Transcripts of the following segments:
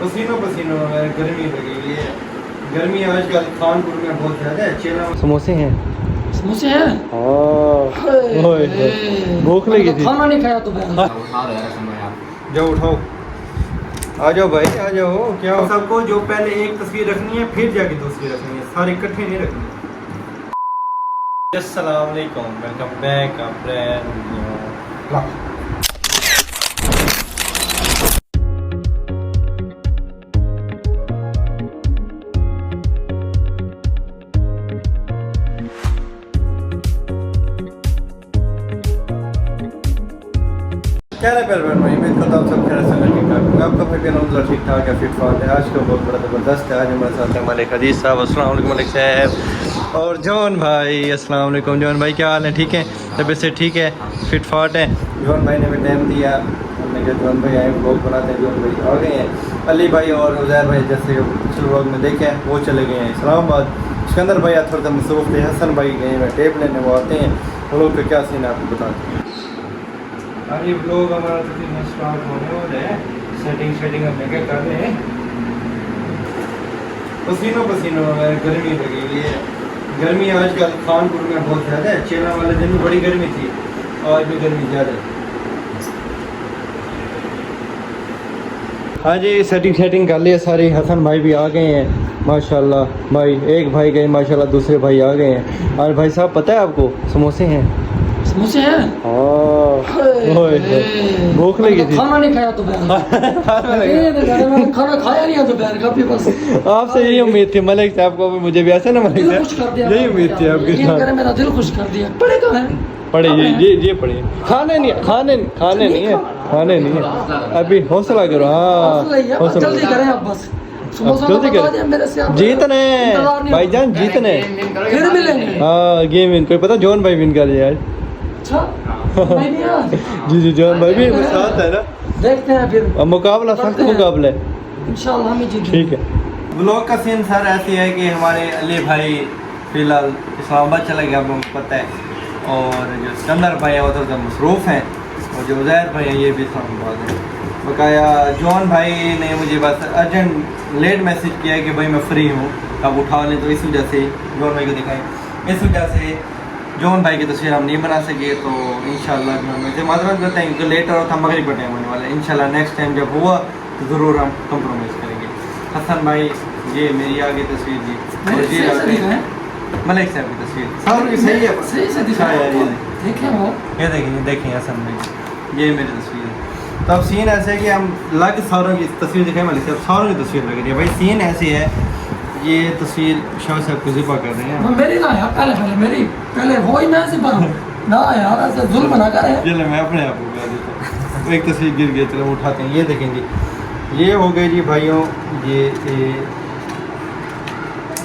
पसीनों पसीनों गर्मी लगी हुई है। गर्मी आजकल खानपुर में बहुत ज़्यादा है। चेला समोसे हैं। समोसे हैं? भूख लगी थी। खाना नहीं खाया तो जाओ उठाओ, आ जाओ भाई आ जाओ। क्या हो सबको जो पहले एक तस्वीर रखनी है फिर जाके दूसरी रखनी है, सारी इकट्ठी नहीं रखनी। अस्सलाम वालेकुम, welcome back a brand new vlog. क्या है प्यार भाई, मैं करता हूँ सब खैर संगत ठीक ठाक। मैं आपका भाई अलहमदुलिल्लाह ठीक ठाक है, फिट फाट है। आज का बहुत बड़ा ज़बरदस्त है। आज हमारे साथ है मलिक हदीस साहब। अस्सलाम वालेकुम मलिक साहब। और जॉन भाई, अस्सलाम वालेकुम जॉन भाई, क्या हाल है? ठीक है, तबीयत से ठीक है, फिट फाट है। जॉन भाई ने भी टाइम दिया, हमने कहा जॉन भाई आए ब्लॉग बनाते हैं। जॉन भाई आ गए हैं। अली भाई और उज़ैर भाई जैसे पिछले ब्लॉग में देखे हैं वो चले गए हैं इस्लामाबाद। सिकंदर भाई आज थोड़ा सा मसरूफ़ थे। हसन भाई गए हैं टेप लेने, वो आते हैं। उन लोग का क्या सीन है आपको बताते हैं। अरे ब्लॉग हमारा तो स्टार्ट होने वाला है। सेटिंग अपने क्या कर रहे हैं। पसीनों पसीनों गर्मी लगी हुई है। गर्मी आजकल खानपुर में बहुत ज़्यादा है। चेला वाले दिन भी बड़ी गर्मी थी, आज भी गर्मी ज़्यादा है। हाँ जी, सेटिंग कर लिया सारी। हसन भाई भी आ गए हैं माशाल्लाह। भाई एक भाई गए माशाल्लाह, दूसरे भाई आ गए हैं। और भाई साहब पता है आपको समोसे हैं? समोसे हैं? भूख लगी थी। खाना नहीं खाया तो खाना खाया नहीं दोपहर का भी। बस आपसे यही उम्मीद थी मलिक साहब को, मुझे भी ऐसा ना मलिक साहब, यही उम्मीद थी आपके साथ। मेरा दिल खुश कर दिया। पढ़े कहाँ हैं? पढ़े ये पढ़े। खाने नहीं है अभी। हौसला करो। हाँ जल्दी करें आप बस। जल्दी करें। जीतने भाईजान, जीतने फिर मिलेंगे। हाँ गेम विन। कोई पता जॉन भाई विन कर यार। अच्छा जी जॉन भाई भी साथ है ना। देखते हैं फिर। अब मुकाबला, सख्त मुकाबला है इंशाल्लाह हम जीतेंगे। ठीक है। ब्लॉग का सीन सर ऐसी है कि हमारे अली भाई फिलहाल इस्लामाबाद चला गया, आपको पता है। और जो सिकंदर भाई है वो थोड़ा मसरूफ़ हैं, और जो उज़ैर भाई है ये भी इस्लामाबाद है। बकाया जॉन भाई ने मुझे बस अर्जेंट लेट मैसेज किया है कि भाई मैं फ्री हूँ, अब उठा लें। तो इस वजह से जॉन भाई को दिखाएं, इस वजह से जॉन भाई की तस्वीर हम नहीं बना सके। तो इंशाल्लाह मुझे माजरत करते हैं क्योंकि लेट और था, मगरिब का टाइम होने वाला है। इंशाल्लाह नेक्स्ट टाइम जब हुआ तो ज़रूर हम कंप्रोमाइज़ करेंगे। हसन भाई ये मेरी आगे तस्वीर जी, और ये मलिक साहब की तस्वीर सारी सही है, सही से दिखा यार। ये देखें हसन भाई, ये मेरी तस्वीर है। तो अब सीन ऐसे है कि हम अलग सारों की तस्वीर दिखाएं। मलिक साहब सारों की तस्वीर लग रही है भाई। सीन ऐसे है, ये तस्वीर शाह साहब को ज़िबा कर रहे हैं। मेरी ना यार, पहले वो ही मैं ज़िबा ना यार, ऐसे जुल्म ना करें। चलो मैं अपने आप को कर देता हूँ। एक तस्वीर गिर गई, चलो उठाते हैं। ये देखेंगे, ये हो गए जी भाइयों, ये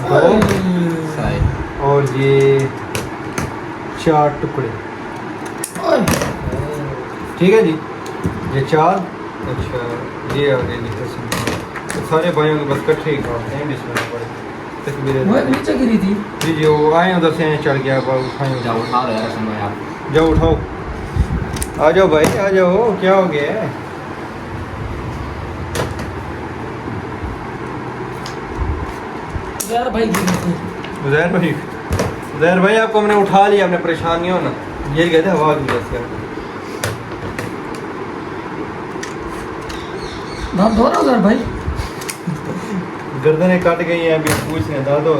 दो और ये 4 टुकड़े। ठीक है जी, ये 4। अच्छा ये आ गए जी। तो सारे भाइयों के बस इकट्ठे ही खाते हैं, बिस्मिल्लाह पड़े। तस्वीरें नीचे गिरी थी जी वो आए उधर से चढ़ गया। उठाएं, जाओ उठाओ, आ जाओ भाई आ जाओ। क्या हो गया है? उज़ैर भाई गिरी थी। उज़ैर भाई आपको हमने उठा लिया, आपने परेशान नहीं होना। ये कहते हैं हवा की वजह से। दांत धो रहा उज़ैर भाई? गर्दनें कट गई हैं, अभी पूछ रहे दादो।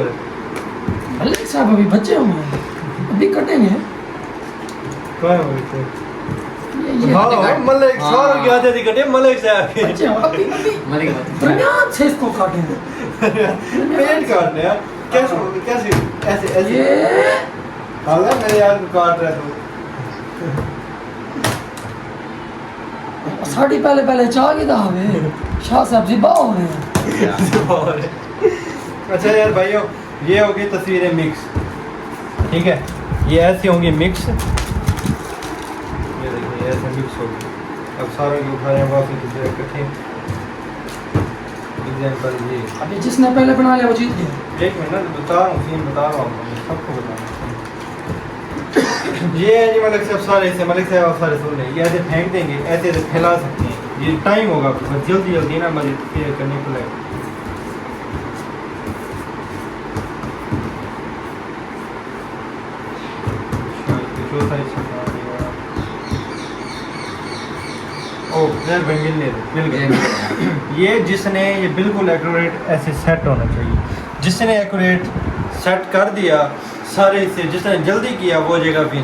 मलिक साहब अभी बच्चे होंगे, अभी कटेंगे। क्या हो गया? हाँ मलिक सारों की आदत ही कटे। मलिक साहब की बच्चे अभी दरमियान से इसको काटेंगे। पेट काटने यार, कैसे ऐसे ये हाल है मेरे यार को काट रहा है तो। साड़ी पहले चाह की था हमें शाह साहब जी बाह हो रहे हैं। अच्छा यार भाइयों, ये होगी तस्वीरें मिक्स। ठीक है, ये ऐसी होंगी मिक्स। ये देखिए ऐसे मिक्स होगी। अब सारों की उठा रहे हैं वापस तस्वीरें इकट्ठी। एग्जाम्पल ये अभी जिसने पहले बना लिया वो जीत गया। एक मिनट बता रहा हूँ, सीन बता रहा हूँ, सबको बता रहा हूँ। ये है जी मलिक साहब सारे से, मलिक साहब सारे सुन लें। ये ऐसे फेंक देंगे, ऐसे फैला सकते हैं। ये टाइम होगा बस जल्दी जल्दी ना मुझे क्लियर करने को लगे। चौथा हिस्सा मिल गया। ये जिसने ये बिल्कुल एक्यूरेट ऐसे सेट होना चाहिए, जिसने एक्यूरेट सेट कर दिया सारे से, जिसने जल्दी किया वो जगह भी।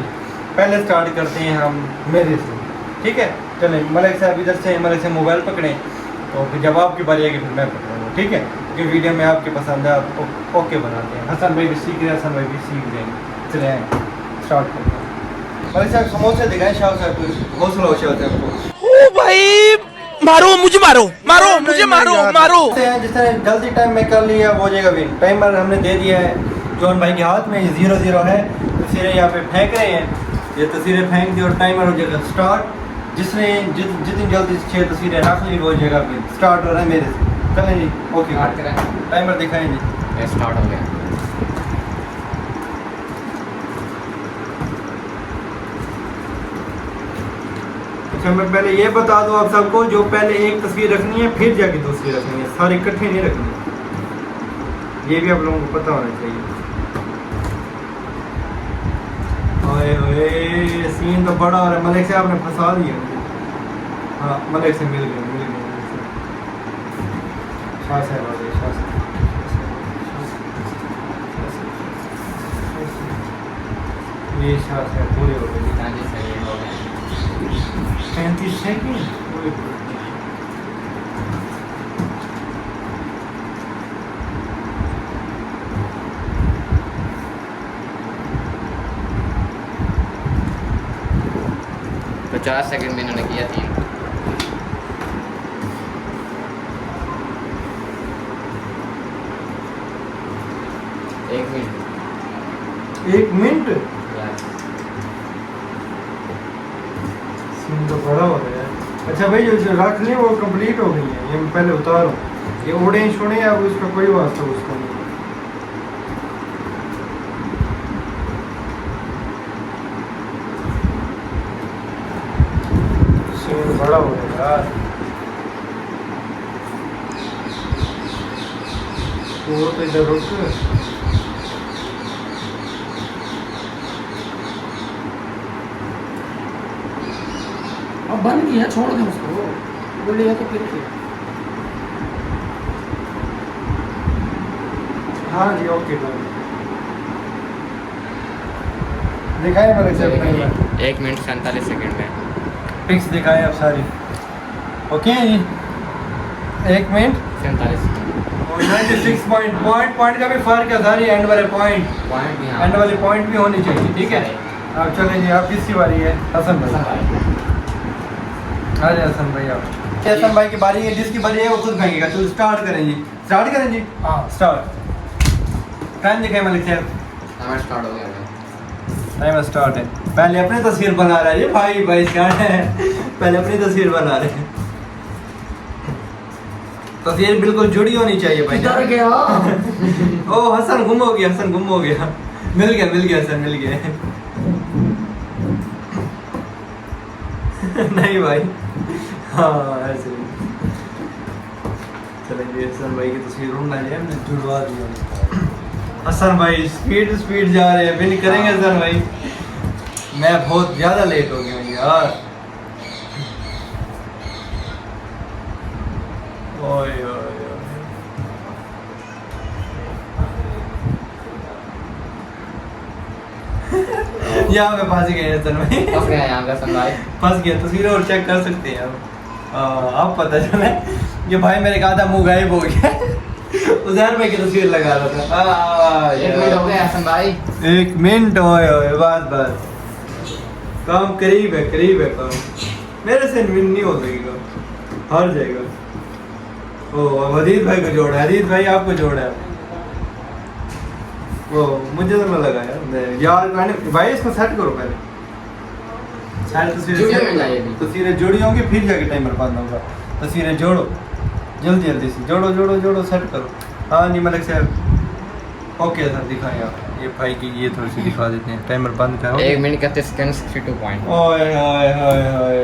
पहले स्टार्ट करते हैं हम मेरे से, ठीक है। चलें मलिक साहब इधर से, मलिक से मोबाइल पकड़ें, तो फिर जब आपकी बारी आएगी फिर मैं पकड़ूँगा, ठीक है। क्योंकि वीडियो में आपके पसंद है आप ओके बनाते हैं। हसन भाई भी सीख रहे हैं, हसन भाई भी सीख रहे हैं। चले आए स्टार्ट करते हैं। मलिक साहब समोसे दिखाएं, शाह साहब को हौसला हो शाह साहब को। ओ भाई मारो मुझे, मारो मारो मुझे, मारो मारो। जिसने जल्दी टाइम में कर लिया वो जगह विन। टाइमर हमने दे दिया है जॉन भाई के हाथ में, ये 0-0 है। तस्वीरें यहाँ पे फेंक रहे हैं, ये तस्वीरें फेंक दी और टाइमर हो जाएगा स्टार्ट। जिसने जितनी जल्दी 6 तस्वीरें रख ली वो जगह विन। स्टार्ट हो रहा है मेरे से, चलें जी ओके। टाइमर दिखाएं जी, स्टार्ट हो गया। अच्छा मैं पहले ये बता दूं आप सबको, जो पहले एक तस्वीर रखनी है फिर जाके दूसरी रखनी है, सारी इकट्ठे नहीं रखनी। ये भी आप लोगों को पता होना चाहिए। ओए ओए सीन तो बड़ा हो रहा है। मलिक से आपने फंसा दिया मुझे। हाँ मलिक से मिल गए शाह साहब आ गए, शाह साहब। ये शाह साहब पूरे हो गए। 35 सेकंड पूरे। तो 50 सेकंड में इन्होंने किया 3। एक मिनट सीन तो बड़ा हो गया है। अच्छा भाई जो रख ली वो कंप्लीट हो गई है, ये मैं पहले उतारूँ। ये उड़े छोड़े अब उसका कोई वास्ता उसका नहीं। सीन बड़ा हो गया यार। तो इधर रुक। अब बन गया, छोड़ दे उसको, बोल लिया तो फिर क्या? हाँ जी ओके दिखाए मेरे से 1 मिनट 47 सेकंड में पिक्स दिखाए आप सारी। ओके जी 1 मिनट 47 96 पॉइंट का भी फर्क है। सारी एंड वाले पॉइंट एंड वाले पॉइंट भी होने चाहिए, ठीक है। अब चलें जी, आप किसकी बारी है? हसन भाई। अरे हसन भाई आप, हसन भाई की बारी है, जिसकी बारी है वो खुद फेंकेगा। चलो स्टार्ट करें जी, स्टार्ट करें जी। हाँ स्टार्ट। टाइम दिखाए मलिक साहब। टाइमर स्टार्ट हो गया। टाइमर स्टार्ट है। पहले अपनी तस्वीर बना रहा है ये भाई क्या है, पहले अपनी तस्वीर बना रहे हैं। तस्वीर बिल्कुल जुड़ी होनी चाहिए भाई। किधर गया? ओ हसन गुम हो गया, हसन गुम हो गया। मिल गया हसन मिल गया। नहीं भाई, हाँ ऐसे चलेंगे। हसन भाई की तस्वीर ढूंढना है, हमने जुड़वा दिया। हसन भाई स्पीड जा रहे हैं, विन करेंगे हसन भाई। मैं बहुत ज़्यादा लेट हो गया हूँ यार। ओए ओए यहाँ पे फंस गए हसन भाई। फंस गया यहाँ पे हसन भाई, फंस गया। तस्वीरें और चेक कर सकते हैं आप पता चले ये भाई मेरे कहा था मुँह गायब हो गया। उधर में की तस्वीर लगा रहा था। 1 मिनट हो गया हसन भाई। 1 मिनट ओए बस काम करीब है काम। मेरे से विन नहीं हो सकेगा, हार जाएगा। ओ हदीद भाई को जोड़ा है, हदीद भाई आपको जोड़ा है। वो मुझे तो न लगा यार मैंने भाई इसको सेट करो पहले। सारी तस्वीरें जुड़ी होंगी फिर जाके टाइमर बंद होगा। तस्वीरें जोड़ो जल्दी से, जोड़ो सेट करो। हाँ नहीं मलिक साहब ओके सर दिखाएं आप। ये भाई की ये थोड़ी सी दिखा देते हैं, टाइमर बंद करो। 1 मिनट 31 सेकंड 62 पॉइंट। ओए ओए ओए ओए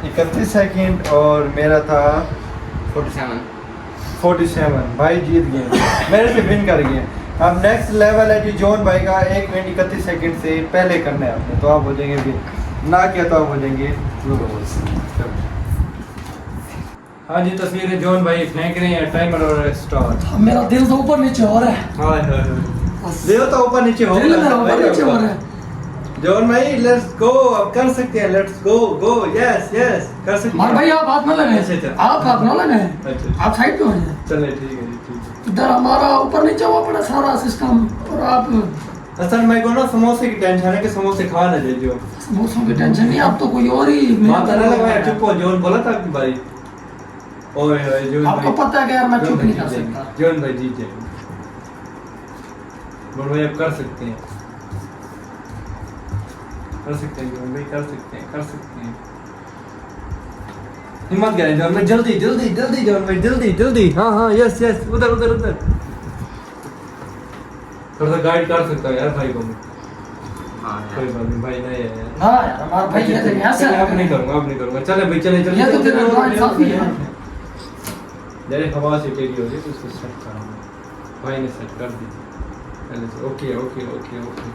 31 सेकंड और मेरा था 47 भाई जीत गए, मेरे से विन कर गए। अब नेक्स्ट लेवल है जी जॉन भाई का, 1 मिनट 31 सेकंड से पहले करना है आपने, तो आप हो जाएंगे विन, ना किया तो आप हो जाएंगे लूज। हाँ जी तस्वीरें जॉन भाई फेंक रहे हैं, टाइमर और स्टार्ट। मेरा दिल तो ऊपर नीचे हो रहा है। हाय हाय हाय, दिल तो ऊपर नीचे हो दिल रहा मेरा ऊपर नीचे हो रहा है। है। जॉन भाई लेट्स गो, अब कर सकते हैं, let's go go, yes yes कर सकते मार हैं भाई आप हाथ न लगाएं, अच्छा। आप हाथ न लगाएं, अच्छा। आप साइड पे हो जाए। चले ठीक है जी, ठीक है। इधर हमारा ऊपर नीचे हुआ पड़ा सारा सिस्टम, और आप असल में को ना समोसे की टेंशन है कि समोसे खा ना जाए जो। समोसों की टेंशन नहीं, आप तो कोई और ही माता ने लगाया, चुप हो, जॉन बोला था आपकी बारी। ओए ओए जॉन आपको भाई, पता है कि यार मैं जॉन चुप भाई नहीं कर जीत जाएंगे, सकता। जॉन भाई जीत जाएंगे। जॉन भाई आप कर सकते हैं, कर सकते हैं जॉन भाई, कर सकते हैं, कर सकते हैं। हिम्मत करें जॉन भाई, जल्दी जल्दी जल्दी जॉन भाई, जल्दी जल्दी। हाँ हाँ यस यस, उधर उधर उधर। थोड़ा सा गाइड कर सकता है यार भाई को मैं। हां कोई बात नहीं भाई, नहीं है यार। हां यार हमारा भाई ये देखिए ऐसे चले, अब नहीं करूंगा, अब नहीं करूंगा। चले भाई चले चले। ये तो तेरा ड्राइंग काफी है। जरे हवा से टेढ़ी हो गई तो उसको सेट करूंगा। भाई ने सेट कर दी पहले से। Okay okay okay okay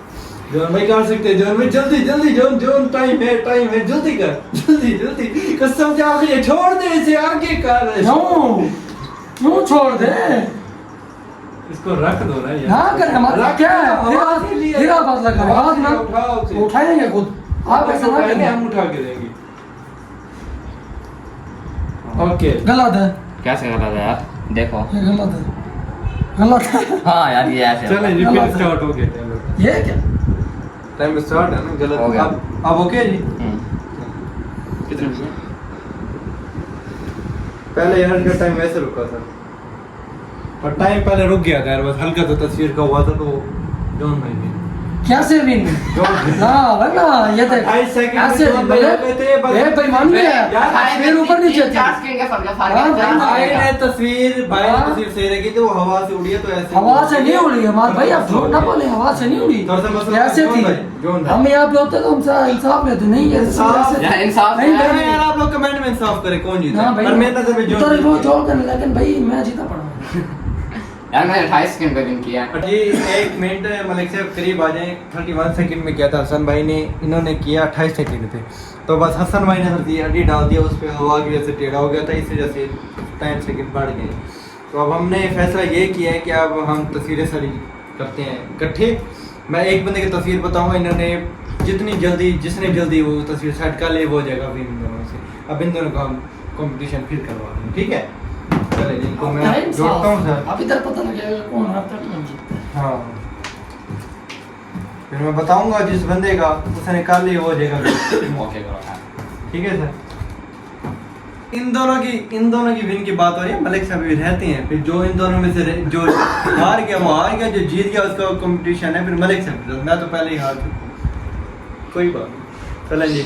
John भाई कर सकते हैं, जॉन भाई जल्दी जल्दी, जॉन जॉन टाइम है जल्दी कर, जल्दी जल्दी। कसम से आगे छोड़ दे इसे, आगे कर। क्यों छोड़ दे, इसको रख दो ना यार। ना कर हमारा क्या है, तेरा बात लगा हाथ ना उठाओ उसे। उठाएंगे खुद, आप ऐसा ना उठाएंगे, करें। हम उठा के देंगे। ओके गलत है, कैसे गलत है यार? देखो। ये गलत है, गलत है। हाँ यार ये ऐसे चले जी, गलत फिर है। स्टार्ट हो गया टाइम। ये क्या टाइम स्टार्ट है ना, गलत हो गया। अब ओके जी। कितने बजे? पहले यार का टाइम वैसे रुका था, और टाइम पहले रुक गया था यार, बस हल्का सा तस्वीर का हुआ था तो जॉन भाई ने कैसे विन ना वरना ये देख 28 सेकंड ऐसे में जॉन भाई हो गए थे, बस। ये बेईमानी है यार, तस्वीर ऊपर नीचे थी। 4 सेकंड का फर्क है, हाँ, भाई ने हाँ। तस्वीर सही रखी थी, वो हवा से उड़ी है तो ऐसे हवा से नहीं उड़ी हमारे भाई, आप झूठ ना बोले, हवा से नहीं उड़ी, थोड़ा सा मसला ऐसे जॉन थी। भाई, जॉन भाई। हम यहाँ पे होते तो हमसे इंसाफ लेते, नहीं ये इंसाफ- यार इंसाफ नहीं अरे भाई, यार आप लोग कमेंट में इंसाफ करें कौन जीता, हाँ भाई पर मेरे नजर में जॉन उधर वो जीत गया। जोड़ करने, लेकिन भाई मैं जीता पड़ा। यार मैंने 28 सेकंड पे विन किया। जी 1 मिनट मलिक साहब करीब आ जाए, 31 सेकंड में किया था हसन भाई ने, इन्होंने किया 28 सेकंड पे, तो बस हसन भाई ने हल्दी अड्डी डाल दिया, उस पर हवा की वजह से टेढ़ा हो गया था, इस वजह से 10 सेकंड बढ़ गए। तो अब हमने फैसला ये किया है कि अब हम तस्वीरें सारी करते हैं इकट्ठे। मैं एक बंदे की तस्वीर बताऊंगा, इन्होंने जिसने जल्दी वो तस्वीर सेट कर ले वो हो जाएगा फिर इन दोनों से। अब इन दोनों का हम कंपटीशन फिर करवा रहे हैं, ठीक है? चले जिनको मैं जोड़ता हूँ सर। अब इधर पता लगेगा कौन हारता है कौन जीतता है। हाँ फिर मैं बताऊंगा जिस बंदे का उसने निकाल लिया वो हो जाएगा, ओके करो यार। ठीक है सर? इन दोनों की विन की बात हो रही है, मलिक साहब भी रहते हैं, फिर जो इन दोनों में से जो हार गया वो हार गया, जो जीत गया उसका कंपटीशन है फिर मलिक साहब के साथ। मैं तो पहले ही हार चुका हूँ, कोई बात नहीं। चलें जी,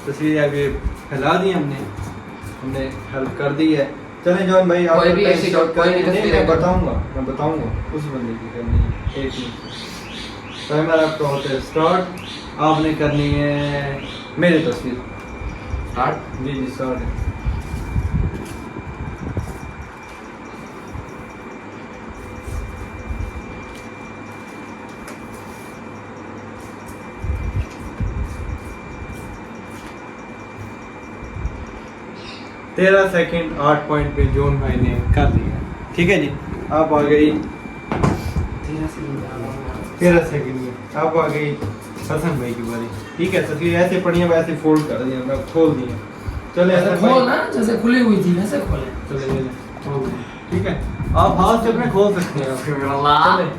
तस्वीरें आगे फैला दी हमने हेल्प कर दी है। चलें जॉन भाई आप कोई भी ऐसी shot कोई भी करें। नहीं, तस्वीर मैं है। बताऊंगा उस बंदे की करनी है। एक मिनट टाइमर आपका होता है स्टार्ट, आपने करनी है मेरी तस्वीर। स्टार्ट। जी स्टार्ट है। तेरह सेकंड 8 पॉइंट पे जॉन भाई ने कर लिया, ठीक है जी। आप आ गई 13 सेकंड में आप आ गई हसन भाई की बारी, ठीक है? तस्वीर ऐसे पड़ी है वैसे फोल्ड कर दिया, मैं खोल दिया। चले ऐसे हसन खोल भाई, ना जैसे खुली हुई थी वैसे खोले। चले खोल दिया, ठीक है? आप हाथ से अपने खोल सकते हैं। चले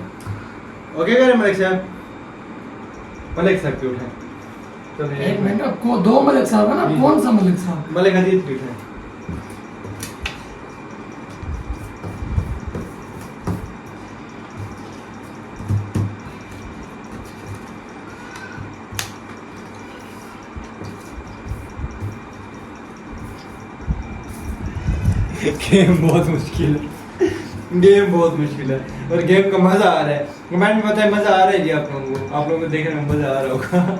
ओके करें मलिक साहब, मलिक साहब क्यों उठाएं? चले एक मिनट को दो मलिक साहब है ना, जी। कौन सा मलिक साहब? मलिक अजीत क्यों उठाएं? गेम बहुत मुश्किल है। गेम बहुत मुश्किल है और गेम का मजा आ रहा है। कमेंट में बताएं मजा आ रहा है जी आप लोगों को देखने में मजा आ रहा होगा।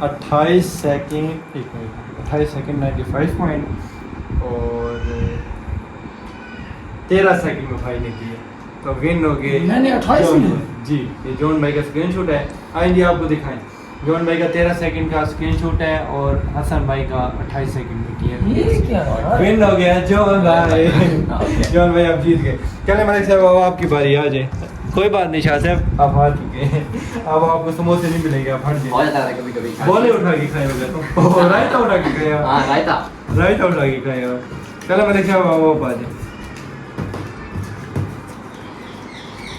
अट्ठाईस सेकंड 28 सेकंड 95 पॉइंट और 13 सेकंड में भाई ने किया तो विन हो गए। मैंने 28 जॉन में? भाई। जी ये जॉन भाई का स्क्रीनशॉट है, आइए आपको दिखाएं। जॉन भाई का 13 सेकंड का स्क्रीनशॉट है और हसन भाई का 28 सेकंड में किया। ये क्या है? विन हो गया जॉन भाई। जॉन भाई आप जीत गए। चले मलिक साहब अब आपकी बारी आ जाए। कोई बात नहीं शाह साहब आप हार चुके हैं, अब आपको समोसे नहीं मिलेंगे, आप हट हो जाए। जाता है कभी कभी बोले उठा के खाए वगैरह रायता उठा के खाए आप। हाँ रायता रायता उठा के खाए आप। चलो मलिक साहब आप आ जाए।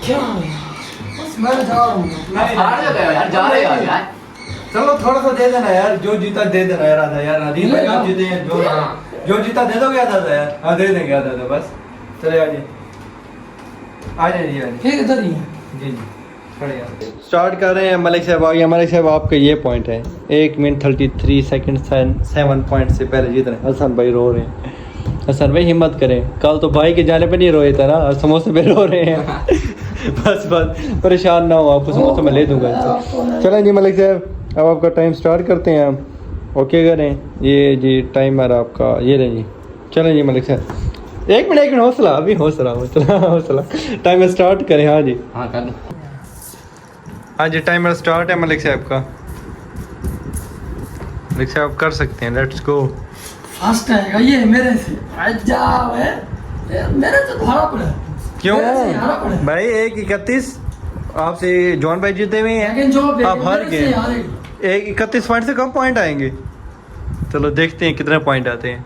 क्या है? बस मैं जा रहा हूँ। हार जाते हो यार, जा रहे हो यार। चलो थोड़ा सा दे देना यार, जो जीता दे देना यार। आधा यार आधी भाई आप जीते हैं, जो जीता दे दोगे आधा यार। हाँ दे देंगे आधा बस। चले आ जाइए आ जाइए। ठीक है, इधर ही है। जी जी स्टार्ट कर रहे हैं। मलिक साहब आ गया। मलिक साहब आपका ये पॉइंट है 1 मिनट 33 सेकंड 7 पॉइंट से पहले जीत रहे हैं। हसन भाई रो रहे हैं। हसन भाई हिम्मत करें, कल तो भाई के जाने पे नहीं रोए था ना, और समोसे पे रो रहे हैं। बस परेशान ना हो, आपको समोसा मैं ले दूंगा। चलें जी मलिक साहब अब आपका टाइम स्टार्ट करते हैं हम। ओके करें ये जी टाइमर आपका ये लें जी। चलें जी मलिक साहब एक मिनट हौसला अभी हौसला टाइमर स्टार्ट करें। हाँ जी हाँ कर दो। हाँ जी टाइमर स्टार्ट है मलिक साहब का। मलिक साहब कर सकते हैं, लेट्स गो। फास्ट आएगा ये मेरे से। जाओ है मेरे से हारा पड़ा। क्यों मेरे से हारा पड़ा। भाई 1:31 आपसे जॉन भाई जीते हुए हैं, लेकिन जो आप हार मेरे से गए। हारेगा। 1:31 पॉइंट से कम पॉइंट आएंगे। चलो देखते हैं कितने पॉइंट आते हैं।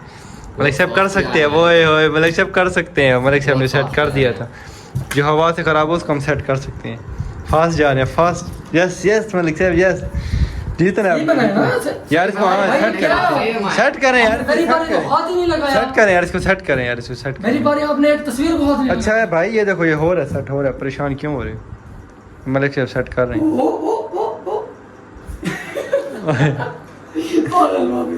मलिक साहब कर सकते हैं, वो मलिक साहब कर सकते हैं। मलिक साहब ने सेट कर दिया था, जो हवा से खराब हो उसको हम सेट कर सकते हैं। फास्ट जा रहे हैं फास्ट। यस यस मलिक साहब यस जीतना यही बनाया ना है ऐसे? यार। इसको हाँ भाई, सेट क्या? करें सेट करें यार, मेरी बारी तो हाथ ही नहीं लगाया। सेट करें यार, इसको सेट करें यार, इसको सेट मेरी करें। बारी आपने एक तस्वीर को हाथ नहीं अच्छा है भाई ये देखो ये हो रहा है, सेट हो रहा है। परेशान क्यों हो रहे हो? मलिक साहब सेट कर रहे हैं। ओ पागल बाबू।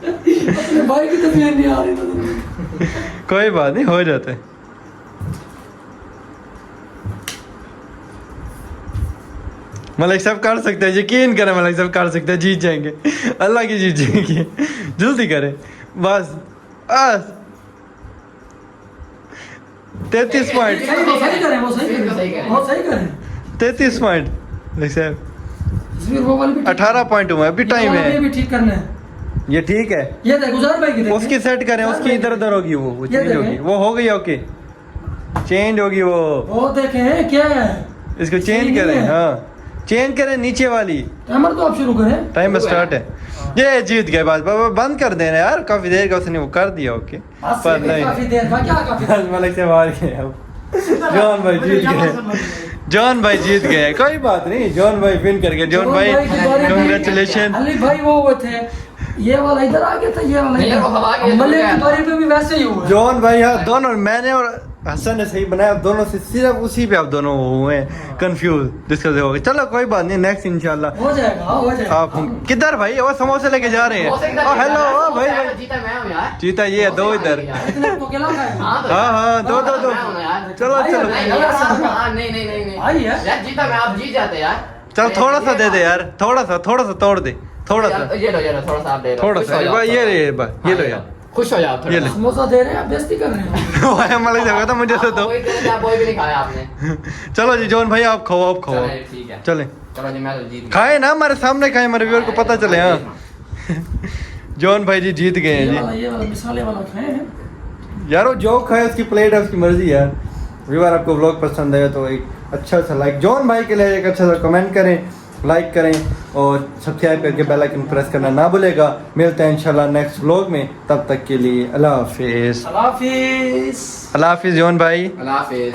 अपने भाई की तस्वीर नहीं आ रही तो कोई बात नहीं हो जाता है। मलिक साहब कर सकते हैं, यकीन करें मलिक साहब कर सकते हैं, जीत जाएंगे अल्लाह की जीत जाएंगे। जल्दी करें बस बस 33 पॉइंट वो सही करें, वो सही करें, वो सही करें। 33 पॉइंट मलिक साहब। तस्वीर वो वाली भी 18 पॉइंट हुआ अभी टाइम ये है। भी ठीक करना है। ये ठीक है, ये देख गुजार भाई की देख। उसकी सेट करें, उसकी इधर उधर होगी वो ये चेंज देखें। होगी, वो हो गई ओके चेंज होगी वो देखें क्या है। इसको सही चेंज नहीं करें। है। हाँ चेंज करें नीचे वाली। टाइमर तो आप शुरू करें। टाइम स्टार्ट है। ये जीत गए बात बाबा बंद कर देना यार, काफी देर का उसने वो कर दिया ओके पर नहीं। काफी देर का क्या काफी देर? मलिक से मार गए अब। जॉन भाई जीत गए, जॉन भाई जीत गए। कोई बात नहीं, जॉन भाई विन कर गए। जॉन भाई की बारी में- कांग्रेचुलेशन। अली भाई वो हुए थे, ये वाला इधर आ गया था, ये वाला नहीं, वो हवा के मलिक इधर की बारी पे भी वैसे ही हुआ। जॉन भाई हाँ दोनों मैंने और हसन ने सही बनाया, दोनों से सिर्फ उसी पे आप दोनों हुए कंफ्यूज डिस्कस हो गए। चलो कोई बात नहीं, नेक्स्ट इंशाल्लाह हो जाएगा, हो जाएगा। आप किधर भाई वो समोसे लेके जा रहे हैं। हेलो भाई भाई जीता मैं हूँ यार। जीता ये दो इधर। इतने तो अकेला खाएगा। हाँ दो चलो चलो नहीं आई है। यार जीता मैं, आप जीत जाते यार। चल थोड़ा सा दे दे यार, थोड़ा सा तोड़ दे थोड़ा सा ये लो थोड़ा सा आप दे लो। थोड़ा खुश सा हो जाओ, ये थोड़ा। ले बस ये लो हाँ, यार। खुश हो जाओ थोड़ा। ये ले। समोसा दे रहे हैं, आप बेइज्जती कर रहे हैं। मलिक साहब था मुझे तो दो। वही दे रहे थे, आप वही भी नहीं खाया आपने। चलो जी जॉन भाई आप खाओ चलो, ठीक है। चले चलो जी मैं तो जीत गया। खाए ना हमारे सामने खाए, हमारे व्यूअर को पता चले। हाँ जॉन भाई जी जीत गए हैं ये वाला मिसाले वाला खाए हैं। जी। यार वो जो खाए उसकी प्लेट है, उसकी मर्जी है। व्यूअर आपको व्लॉग पसंद आया तो एक अच्छा सा लाइक, जॉन भाई के लिए एक अच्छा सा कमेंट करें, लाइक करें और सब्सक्राइब करके बेल आइकन प्रेस करना ना भूलेगा। मिलते हैं इंशाल्लाह नेक्स्ट व्लॉग में, तब तक के लिए अल्लाह हाफिज़। अल्लाह हाफिज़। अल्लाह हाफिज़ जॉन भाई। अल्लाह हाफिज़।